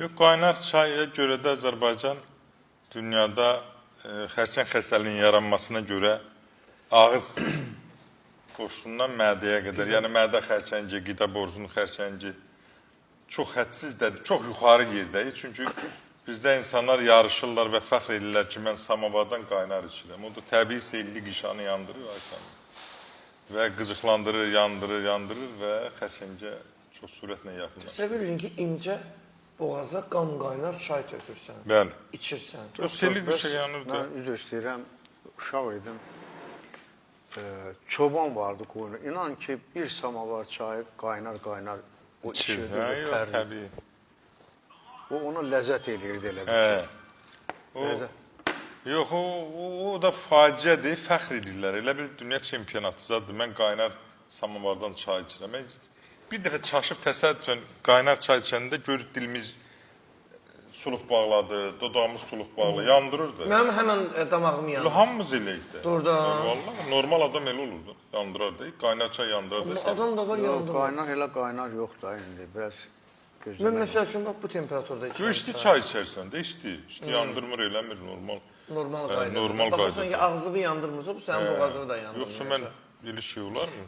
Yox, qaynar çaya görə də Azərbaycan dünyada xərçəng xəstəliyinin yaranmasına görə ağız boşluğundan mədəyə qədər, yəni mədə xərçəngi, qida borcunun xərçəngi çox hədsizdir, çox yuxarı yerdəyik. Çünki bizdə insanlar yarışırlar və fəxr edirlər ki, mən samavardan qaynar içirəm. O da təbii selli qişanı yandırır və qıcıqlandırır, yandırır və xərçəngə çox sürətlə yaxınlaşır. Təsəvvür edin ki, incə boğaza qan qaynar çay tökürsən, Bəli. içirsən. O selli qişanı da. Mən üzr istəyirəm, uşaq idim. Çoban vardı qoyunu. İnan ki, bir samavar çayı qaynar o içirdi. Təbii. O ona ləzzət eləyirdi elə bir şey. Yox, o da faciədir, fəxr edirlər. Elə bir dünya çempionatızadır. Mən qaynar samavardan çay içirəm. Bir dəfə çaşıb təsadüfən qaynar çay içəndə görür dilimiz suluq bağladı, dodağımız suluq bağladı, yandırırdı. Mənim həmən damağım yandı. Hamımız elə idi. Doğrudan. Vallahi normal adam elə olurdu, yandırardı. Qaynar çay yandırardı. Adam da var yandı. Qaynar elə qaynar yoxdur indi, biraz gözləmək. Mən məsəl üçün bax bu temperaturda içirəm. İsti çay içərsən də, isti. İsti yandırmır, eləmir, normal. Normal qayda. Normal Baxırsan qayda. ki, ağzını yandırmırsa, bu sənin boğazını da yandırmır. Yoxsa mən elə şey olar mı?